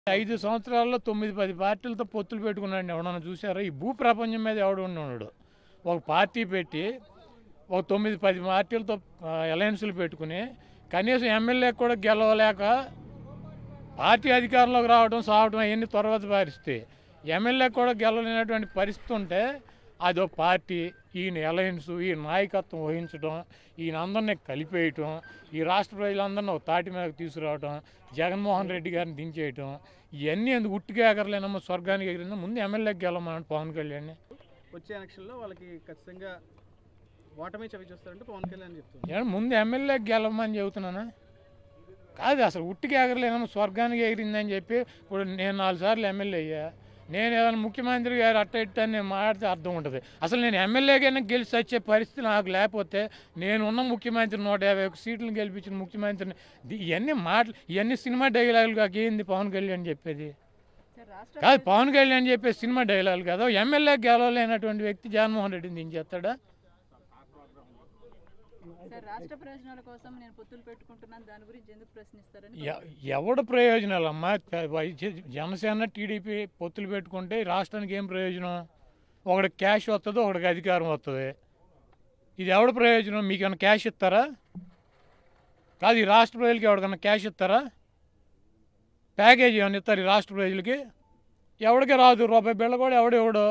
5 సంవత్సరాల్లో 9, 10 పార్టీలతో పొత్తులు పెట్టుకున్నాడు. ఎవడన్నా చూసారా? ఈ భూ ప్రపంచం మీద ఎవడు ఉన్నాడు? ఒక పార్టీ పెట్టి ఒక 9, 10 పార్టీలతో అలయన్స్లు పెట్టుకుని కనీసం ఎమ్మెల్యే కూడా గెలవలేక పార్టీ అధికారంలోకి రావడం సావడం అవన్నీ తర్వాత పరిస్థితి. ఎమ్మెల్యే కూడా గెలవలేనటువంటి పరిస్థితి ఉంటే అదో పార్టీ, ఈయన అలయన్స్, ఈ నాయకత్వం వహించడం, ఈయన అందరినీ కలిపేయటం, ఈ రాష్ట్ర ప్రజలందరినీ ఒక తాటి మీద తీసుకురావడం, జగన్మోహన్ రెడ్డి గారిని దించేయటం, ఇవన్నీ ఎందుకు ఉట్టిగా ఎగరలేనమ్మా? స్వర్గానికి ఎగిరిందా? ముందు ఎమ్మెల్యేకి గెలవమన్నాడు పవన్ కళ్యాణ్. వచ్చే ఎలక్షన్లో వాళ్ళకి ఖచ్చితంగా ఓటమి చవి చూస్తారంటే పవన్ కళ్యాణ్ చెప్తున్నారు. ముందు ఎమ్మెల్యేకి గెలవమని చెబుతున్నానా? కాదు, అసలు ఉట్టికి ఎగరలేనమ్మా, స్వర్గానికి ఎగిరిందని చెప్పి ఇప్పుడు నేను 4 సార్లు ఎమ్మెల్యే అయ్యా. నేను ఏదైనా ముఖ్యమంత్రి గారు అట్ట ఇట్ట అని నేను మాట్లాడితే అర్థం ఉంటుంది. అసలు నేను ఎమ్మెల్యేగానే గెలిచి వచ్చే పరిస్థితి నాకు లేకపోతే నేనున్న ముఖ్యమంత్రి 151 సీట్లను గెలిపించిన ముఖ్యమంత్రిని ఇవన్నీ సినిమా డైలాగులు కాక ఏంది పవన్ కళ్యాణ్ చెప్పేది? కాదు, పవన్ కళ్యాణ్ చెప్పే సినిమా డైలాగులు కదా. ఎమ్మెల్యే గెలవలేనటువంటి వ్యక్తి జగన్మోహన్ రెడ్డిని దించేస్తాడా? రాష్ట్ర ప్రయోజనాల కోసం నేను పొత్తులు పెట్టుకుంటున్నాను, దాని గురించి ఎందుకు ప్రశ్నిస్తారని. ఎవడు ప్రయోజనాలమ్మా? జనసేన టీడీపీ పొత్తులు పెట్టుకుంటే రాష్ట్రానికి ఏం ప్రయోజనం? ఒకడికి క్యాష్ వస్తుంది, ఒకడికి అధికారం వస్తుంది. ఇది ఎవడు ప్రయోజనం? మీకు ఏమైనా క్యాష్ ఇస్తారా? కాదు, ఈ రాష్ట్ర ప్రజలకి ఎవరికన్నా క్యాష్ ఇస్తారా? ప్యాకేజీ ఏమైనా ఇస్తారు ఈ రాష్ట్ర ప్రజలకి? ఎవడికి రాదు రూపాయి బిళ్ళ కూడా. ఎవడెవడో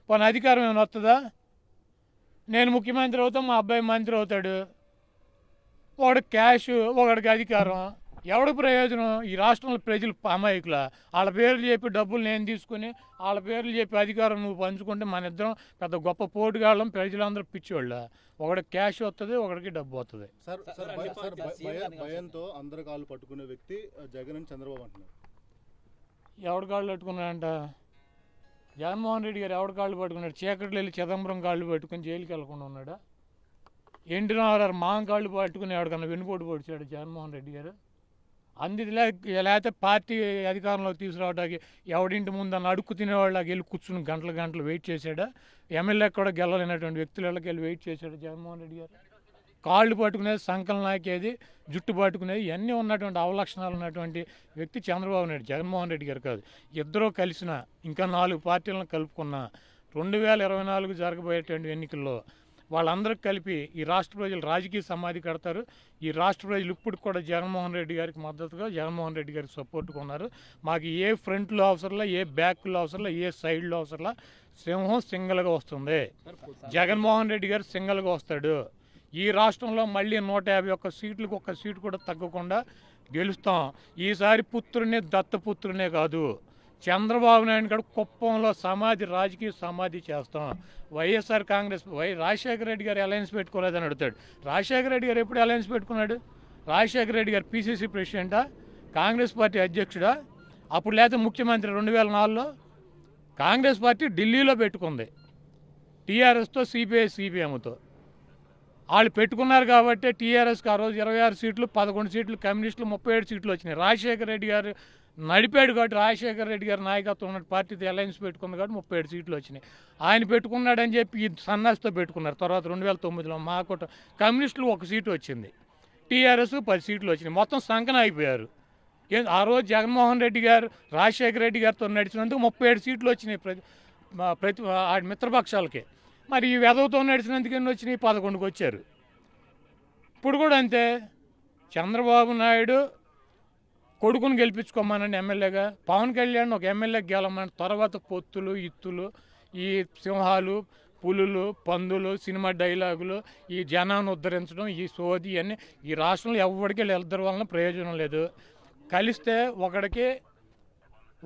పోనీ అధికారం ఏమైనా వస్తుందా? నేను ముఖ్యమంత్రి అవుతాను, మా అబ్బాయి మంత్రి అవుతాడు. ఒకడికి క్యాష్, ఒకడికి అధికారం. ఎవడికి ప్రయోజనం? ఈ రాష్ట్రంలో ప్రజలు అమాయకుల వాళ్ళ పేర్లు చెప్పి డబ్బులు నేను తీసుకుని వాళ్ళ పేర్లు చెప్పి అధికారం నువ్వు పంచుకుంటే మన ఇద్దరం పెద్ద గొప్ప పోటుగాళ్ళం, ప్రజలందరూ పిచ్చోళ్ళ. ఒకడికి క్యాష్ వస్తుంది, ఒకడికి డబ్బు వస్తుంది. భయంతో అందరు కాళ్ళు పట్టుకునే వ్యక్తి జగన్ అని చంద్రబాబు అంటున్నారు. ఎవడి కాళ్ళు పట్టుకున్నాడంట? జగన్మోహన్ రెడ్డి గారు ఎవడి కాళ్ళు పట్టుకున్నాడు? చీకట్లో వెళ్ళి చిదంబరం కాళ్ళు పట్టుకుని జైలుకి వెళ్ళకుండా ఉన్నాడా? ఎన్టీ రామారావు మాం కాళ్ళు పట్టుకుని ఎవడికన్నా వెన్నుపోటు పొడిచాడు జగన్మోహన్ రెడ్డి గారు? లేకపోతే పార్టీ అధికారంలోకి తీసుకురావడానికి ఎవడింటి ముందు అన్న అడుక్కు తినేవాళ్ళకి వెళ్ళి కూర్చుని గంటలు వెయిట్ చేశాడా? ఎమ్మెల్యే కూడా గెలవలేనటువంటి వ్యక్తులకి వెళ్ళి వెయిట్ చేశాడు జగన్మోహన్ రెడ్డి గారు? కాళ్ళు పట్టుకునేది, సంకలం నాకేది, జుట్టు పట్టుకునేది, ఇవన్నీ ఉన్నటువంటి అవలక్షణాలు ఉన్నటువంటి వ్యక్తి చంద్రబాబు నాయుడు, జగన్మోహన్ రెడ్డి గారు కాదు. ఇద్దరూ కలిసిన ఇంకా 4 పార్టీలను కలుపుకున్న 2024 జరగబోయేటువంటి ఎన్నికల్లో వాళ్ళందరికీ కలిపి ఈ రాష్ట్ర ప్రజలు రాజకీయ సమాధి కడతారు. ఈ రాష్ట్ర ప్రజలు ఇప్పుడు కూడా జగన్మోహన్ రెడ్డి గారికి మద్దతుగా, జగన్మోహన్ రెడ్డి గారికి సపోర్ట్గా ఉన్నారు. మాకు ఏ ఫ్రంట్లో అవసరంలా, ఏ బ్యాక్లో అవసరంలా, ఏ సైడ్లో అవసరంలా, సింహం సింగల్గా వస్తుంది. జగన్మోహన్ రెడ్డి గారు సింగల్గా వస్తాడు. ఈ రాష్ట్రంలో మళ్ళీ 151 సీట్లకు 1 సీటు కూడా తగ్గకుండా గెలుస్తాం. ఈసారి పుత్రునే దత్తపుత్రునే కాదు, చంద్రబాబు నాయుడు గారు కుప్పంలో రాజకీయ సమాధి చేస్తాం. వైఎస్ఆర్ కాంగ్రెస్ రాజశేఖర రెడ్డి గారు అలయన్స్ పెట్టుకోలేదని అడుగుతాడు. రాజశేఖర రెడ్డి గారు ఎప్పుడు అలయన్స్ పెట్టుకున్నాడు? రాజశేఖర రెడ్డి గారు పీసీసీ ప్రెసిడెంటా? కాంగ్రెస్ పార్టీ అధ్యక్షుడా? అప్పుడు లేకపోతే ముఖ్యమంత్రి 2004లో కాంగ్రెస్ పార్టీ ఢిల్లీలో పెట్టుకుంది టీఆర్ఎస్తో, సిపిఎంతో. వాళ్ళు పెట్టుకున్నారు కాబట్టి టీఆర్ఎస్కి ఆ రోజు 26 సీట్లు, 11 సీట్లు కమ్యూనిస్టులు, 37 సీట్లు వచ్చినాయి. రాజశేఖర రెడ్డి గారు నడిపాడు కాబట్టి, రాజశేఖర రెడ్డి గారు నాయకత్వం ఉన్న పార్టీతో అలయన్స్ పెట్టుకుంది కాబట్టి 37 సీట్లు వచ్చినాయి. ఆయన పెట్టుకున్నాడని చెప్పి ఈ సన్నాసితో పెట్టుకున్నారు. తర్వాత 2009లో మాకోట కమ్యూనిస్టులు 1 సీటు వచ్చింది, టీఆర్ఎస్ 10 సీట్లు వచ్చినాయి. మొత్తం సంకన అయిపోయారు. ఆ రోజు జగన్మోహన్ రెడ్డి గారు రాజశేఖర రెడ్డి గారితో నడిచినందుకు 37 సీట్లు వచ్చినాయి ప్రతి మిత్రపక్షాలకి. మరి ఈ వెధవతో నడిచినందుకు ఎన్ని వచ్చినాయి? 11కి వచ్చారు. ఇప్పుడు కూడా అంతే. చంద్రబాబు నాయుడు కొడుకుని గెలిపించుకోమనండి ఎమ్మెల్యేగా, పవన్ కళ్యాణ్ ఒక ఎమ్మెల్యేకి గెలవమని. తర్వాత పొత్తులు, ఇత్తులు, ఈ సింహాలు, పులులు, పందులు, సినిమా డైలాగులు, ఈ జనాన్ని ఉద్ధరించడం, ఈ సోది అన్నీ ఈ రాష్ట్రంలో ఎవరికి ఇద్దరి వలన ప్రయోజనం లేదు. కలిస్తే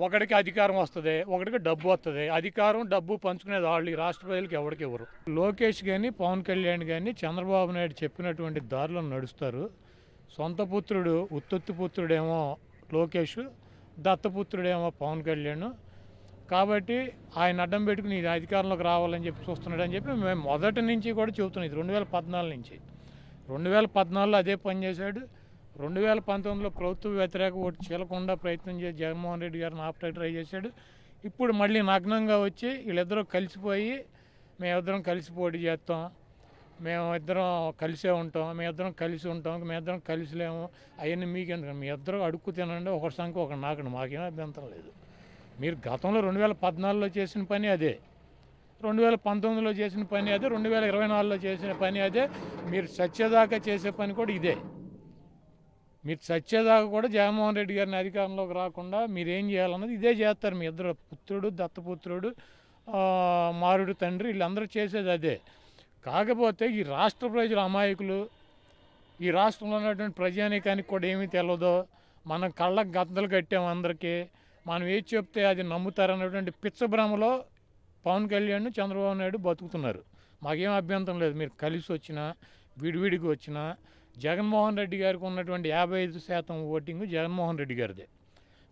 ఒకడికి అధికారం వస్తుంది, ఒకడికి డబ్బు వస్తుంది. అధికారం డబ్బు పంచుకునేది వాళ్ళు, ఈ రాష్ట్ర ప్రజలకు ఎవరికి ఇవ్వరు. లోకేష్ కానీ పవన్ కళ్యాణ్ కానీ చంద్రబాబు నాయుడు చెప్పినటువంటి దారిలో నడుస్తారు. సొంత పుత్రుడు ఉత్తొత్తి పుత్రుడేమో లోకేష్, దత్తపుత్రుడేమో పవన్ కళ్యాణ్. కాబట్టి ఆయన అడ్డం పెట్టుకుని ఇది అధికారంలోకి రావాలని చెప్పి చూస్తున్నాడని చెప్పి మేము మొదటి నుంచి కూడా చెబుతున్నాం. ఇది 2014 నుంచి. 2014లో అదే పనిచేశాడు. 2019లో ప్రభుత్వ వ్యతిరేక ఓటు చీలకుండా ప్రయత్నం చేసి జగన్మోహన్ రెడ్డి గారిని ఆపడానికి ట్రై చేశాడు. ఇప్పుడు మళ్ళీ నగ్నంగా వచ్చి వీళ్ళిద్దరూ కలిసిపోయి మేమిద్దరం కలిసి పోటీ చేస్తాం, మేము ఇద్దరం కలిసే ఉంటాం, మేమిద్దరం కలిసి ఉంటాం, మేమిద్దరం కలిసి లేము, అవన్నీ మీకెందుకు, మీ ఇద్దరు అడుక్కు తినండి, ఒకరి సంఖ్య ఒకటి నాకండి, మాకేం అభ్యంతరం లేదు. మీరు గతంలో 2014లో చేసిన పని అదే, 2019లో చేసిన పని అదే, 2024లో చేసిన పని అదే, మీరు సత్యదాకా చేసే పని కూడా ఇదే. మీరు సత్యదాకా కూడా జగన్మోహన్ రెడ్డి గారిని అధికారంలోకి రాకుండా మీరు ఏం చేయాలన్నది ఇదే చేస్తారు. మీ ఇద్దరు పుత్రుడు, దత్తపుత్రుడు, మారుడు తండ్రి, వీళ్ళందరూ చేసేది అదే. కాకపోతే ఈ రాష్ట్ర ప్రజలు అమాయకులు, ఈ రాష్ట్రంలో ఉన్నటువంటి ప్రజానీకానికి కూడా ఏమీ తెలియదో, మనం కళ్ళకు గద్దలు కట్టాము అందరికీ, మనం ఏది చెప్తే అది నమ్ముతారన్నటువంటి పిచ్చభ్రమలో పవన్ కళ్యాణ్, చంద్రబాబు నాయుడు బతుకుతున్నారు. మాకేం అభ్యంతరం లేదు, మీరు కలిసి వచ్చినా విడివిడికి వచ్చినా. జగన్మోహన్ రెడ్డి గారికి ఉన్నటువంటి 55% ఓటింగ్ జగన్మోహన్ రెడ్డి గారిదే.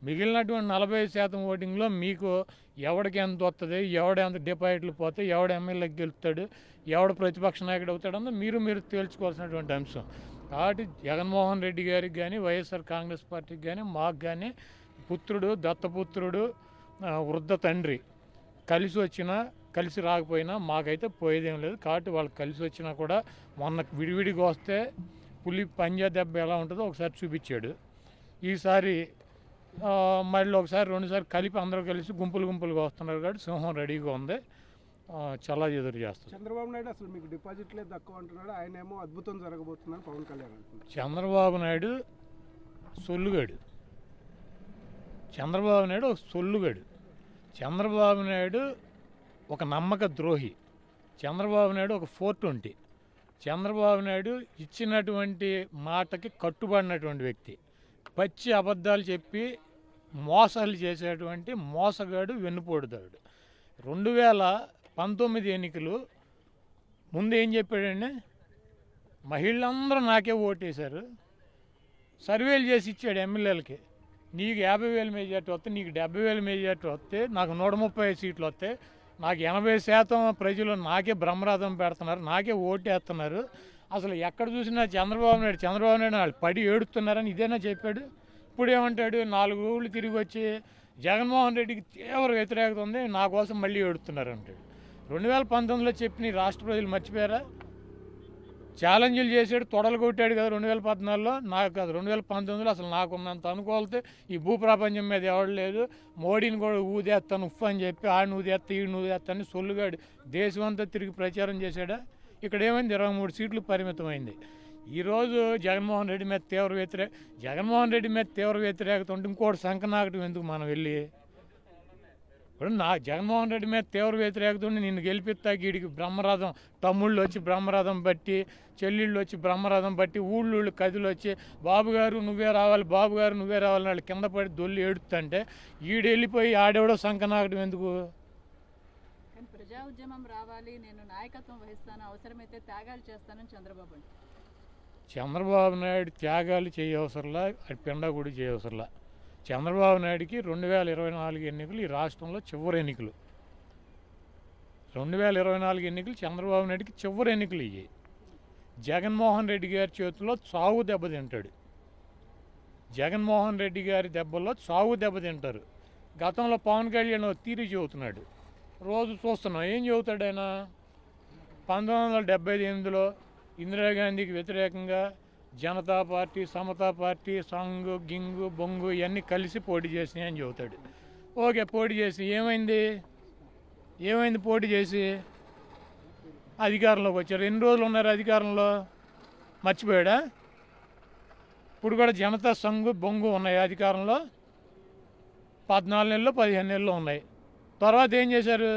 మిగిలినటువంటి 45% ఓటింగ్లో మీకు ఎవడికి ఎంత వస్తుంది, ఎవడ ఎంత డిపాజిట్లు పోతే, ఎవడ ఎమ్మెల్యేకి గెలుస్తాడు, ఎవడ ప్రతిపక్ష నాయకుడు అవుతాడన్నది మీరు తేల్చుకోవాల్సినటువంటి అంశం. కాబట్టి జగన్మోహన్ రెడ్డి గారికి కానీ, వైఎస్ఆర్ కాంగ్రెస్ పార్టీకి కానీ, మాకు కానీ పుత్రుడు, దత్తపుత్రుడు, వృద్ధ తండ్రి కలిసి వచ్చినా కలిసి రాకపోయినా మాకైతే పోయేదేం లేదు. కాబట్టి వాళ్ళు కలిసి వచ్చినా కూడా మొన్న విడివిడిగా వస్తే పులి పంజా దెబ్బ ఎలా ఉంటుందో ఒకసారి చూపించాడు. ఈసారి మళ్ళీ ఒకసారి రెండుసార్లు కలిపి అందరూ కలిసి గుంపులుగా వస్తున్నారు. కాబట్టి సింహం రెడీగా ఉంది, చాలా ఎదురు చేస్తుంది. చంద్రబాబు నాయుడు అసలు మీకు డిపాజిట్లే తక్కువ అంటున్నాడు, ఆయన ఏమో అద్భుతం జరగబోతుందని పవన్ కళ్యాణ్ అంటున్నారు. చంద్రబాబు నాయుడు సొల్లుగాడు, చంద్రబాబు నాయుడు ఒక సొల్లుగాడు, చంద్రబాబు నాయుడు ఒక నమ్మక ద్రోహి, చంద్రబాబు నాయుడు ఒక 420, చంద్రబాబు నాయుడు ఇచ్చినటువంటి మాటకి కట్టుబడినటువంటి వ్యక్తి, పచ్చి అబద్ధాలు చెప్పి మోసాలు చేసేటువంటి మోసగాడు, వెన్నుపోటుదాడు. 2019 ఎన్నికలు ముందు ఏం చెప్పాడండి, మహిళలందరూ నాకే ఓటేశారు, సర్వేలు చేసి ఇచ్చాడు ఎమ్మెల్యేలకి, నీకు 50,000 మెజార్టీ వస్తే, నీకు 70,000 మెజార్టీ వస్తే, నాకు 135 సీట్లు వస్తాయి, నాకు 80% ప్రజలు నాకే బ్రహ్మరథం పెడుతున్నారు, నాకే ఓటేస్తున్నారు. అసలు ఎక్కడ చూసినా చంద్రబాబు నాయుడు వాళ్ళు పడి ఏడుస్తున్నారని ఇదేనా చెప్పాడు. ఇప్పుడు ఏమంటాడు, 4 ఊళ్ళు తిరిగి వచ్చి జగన్మోహన్ రెడ్డికి తీవ్ర వ్యతిరేకత ఉంది, నా కోసం మళ్ళీ ఏడుతున్నారు అంటాడు. 2019లో చెప్పిన ఈ రాష్ట్ర ప్రజలు మర్చిపోయారా? ఛాలెంజ్లు చేసాడు, తొడలు కొట్టాడు కదా 2014లో, నాకు కాదు 2019లో అసలు నాకున్నంత అనుకూలతే ఈ భూప్రపంచం మీద ఎవడు లేదు, మోడీని కూడా ఊదేస్తాను ఉఫ్ అని చెప్పి ఆడిని ఊదేస్తా ఈడిని ఊదేస్తాను సొల్లుగాడు దేశం అంతా తిరిగి ప్రచారం చేశాడా. ఇక్కడ ఏమైంది, 23 సీట్లు పరిమితమైంది. ఈరోజు జగన్మోహన్ రెడ్డి మీద తీవ్ర వ్యతిరేకత ఉంటే ఇంకోటి సంకనాకటం ఎందుకు మనం వెళ్ళి. ఇప్పుడు జగన్మోహన్ రెడ్డి మీద తీవ్ర వ్యతిరేకత ఉండి నిన్ను గెలిపిస్తా, వీడికి బ్రహ్మరథం, తమ్ముళ్ళు వచ్చి బ్రహ్మరథం బట్టి, చెల్లిళ్ళు వచ్చి బ్రహ్మరథం బట్టి, ఊళ్ళు కదిలు వచ్చి బాబు గారు నువ్వే రావాలి వాళ్ళు కింద పడి దొల్లి ఏడుతుంటే ఈడు వెళ్ళిపోయి ఆడెవడో సంకనాకటం ఎందుకు. కానీ ప్రజా ఉద్యమం రావాలి, నేను నాయకత్వం వహిస్తాను, అవసరమైతే త్యాగాలు చేస్తానని చంద్రబాబు నాయుడు త్యాగాలు చేయవసరంలా, అది పిండా కూడా చేయవసరంలా. చంద్రబాబు నాయుడికి 2024 ఎన్నికలు ఈ రాష్ట్రంలో చివరి ఎన్నికలు. 2024 ఎన్నికలు చంద్రబాబు నాయుడికి చివరి ఎన్నికలు ఇవి. జగన్మోహన్ రెడ్డి గారి చేతుల్లో చావు దెబ్బతింటాడు, జగన్మోహన్ రెడ్డి గారి దెబ్బల్లో చావు దెబ్బతింటారు. గతంలో పవన్ కళ్యాణ్ తీరి చెబుతున్నాడు, రోజు చూస్తున్నాం ఏం చెబుతాడు ఆయన. 1978లో ఇందిరాగాంధీకి వ్యతిరేకంగా జనతా పార్టీ, సమతా పార్టీ, సంఘు గింగు బొంగు ఇవన్నీ కలిసి పోటీ చేసినాయి అని చెబుతాడు. ఓకే, పోటీ చేసి ఏమైంది పోటీ చేసి అధికారంలోకి వచ్చారు. ఎన్ని రోజులు ఉన్నారు అధికారంలో, మర్చిపోయాడా? ఇప్పుడు కూడా జనతా సంఘు బొంగు ఉన్నాయి అధికారంలో, 14 నెలలు 15 నెలలు ఉన్నాయి. తర్వాత ఏం చేశారు,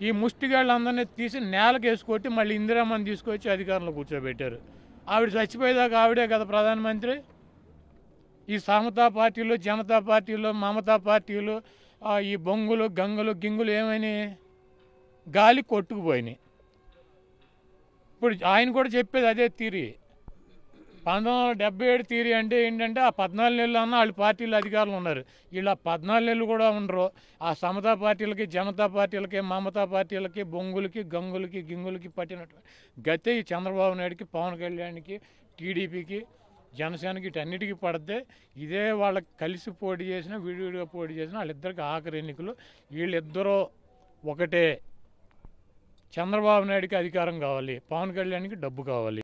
ఈ ముష్టిగాళ్ళందరినీ తీసి నేలకు వేసుకొట్టి మళ్ళీ ఇందిరామ్మని తీసుకొచ్చి అధికారంలో కూర్చోబెట్టారు. ఆవిడ చచ్చిపోయేదాకా ఆవిడే కదా ప్రధానమంత్రి. ఈ సమతా పార్టీలు, జనతా పార్టీలు, మమతా పార్టీలు, ఈ బొంగులు గంగులు గింగులు ఏమైనాయి, గాలి కొట్టుకుపోయినాయి. ఇప్పుడు ఆయన కూడా చెప్పేది అదే తీరి. 1977 తీరి అంటే ఏంటంటే ఆ 14 నెలలు అన్న వాళ్ళు పార్టీలు అధికారులు ఉన్నారు, వీళ్ళు 14 నెలలు కూడా ఉండరు. ఆ సమతా పార్టీలకి, జనతా పార్టీలకి, మమతా పార్టీలకి, బొంగులకి గంగులకి గింగులకి పట్టినటువంటి గతే ఈ చంద్రబాబు నాయుడికి, పవన్ కళ్యాణ్కి, టీడీపీకి, జనసేనకి వీటన్నిటికీ పడితే ఇదే వాళ్ళకి కలిసి పోటీ చేసిన, విడివిడిగా పోటీ చేసిన వాళ్ళిద్దరికి ఆఖరి ఎన్నికలు. వీళ్ళిద్దరూ ఒకటే, చంద్రబాబు నాయుడికి అధికారం కావాలి, పవన్ కళ్యాణ్కి డబ్బు కావాలి.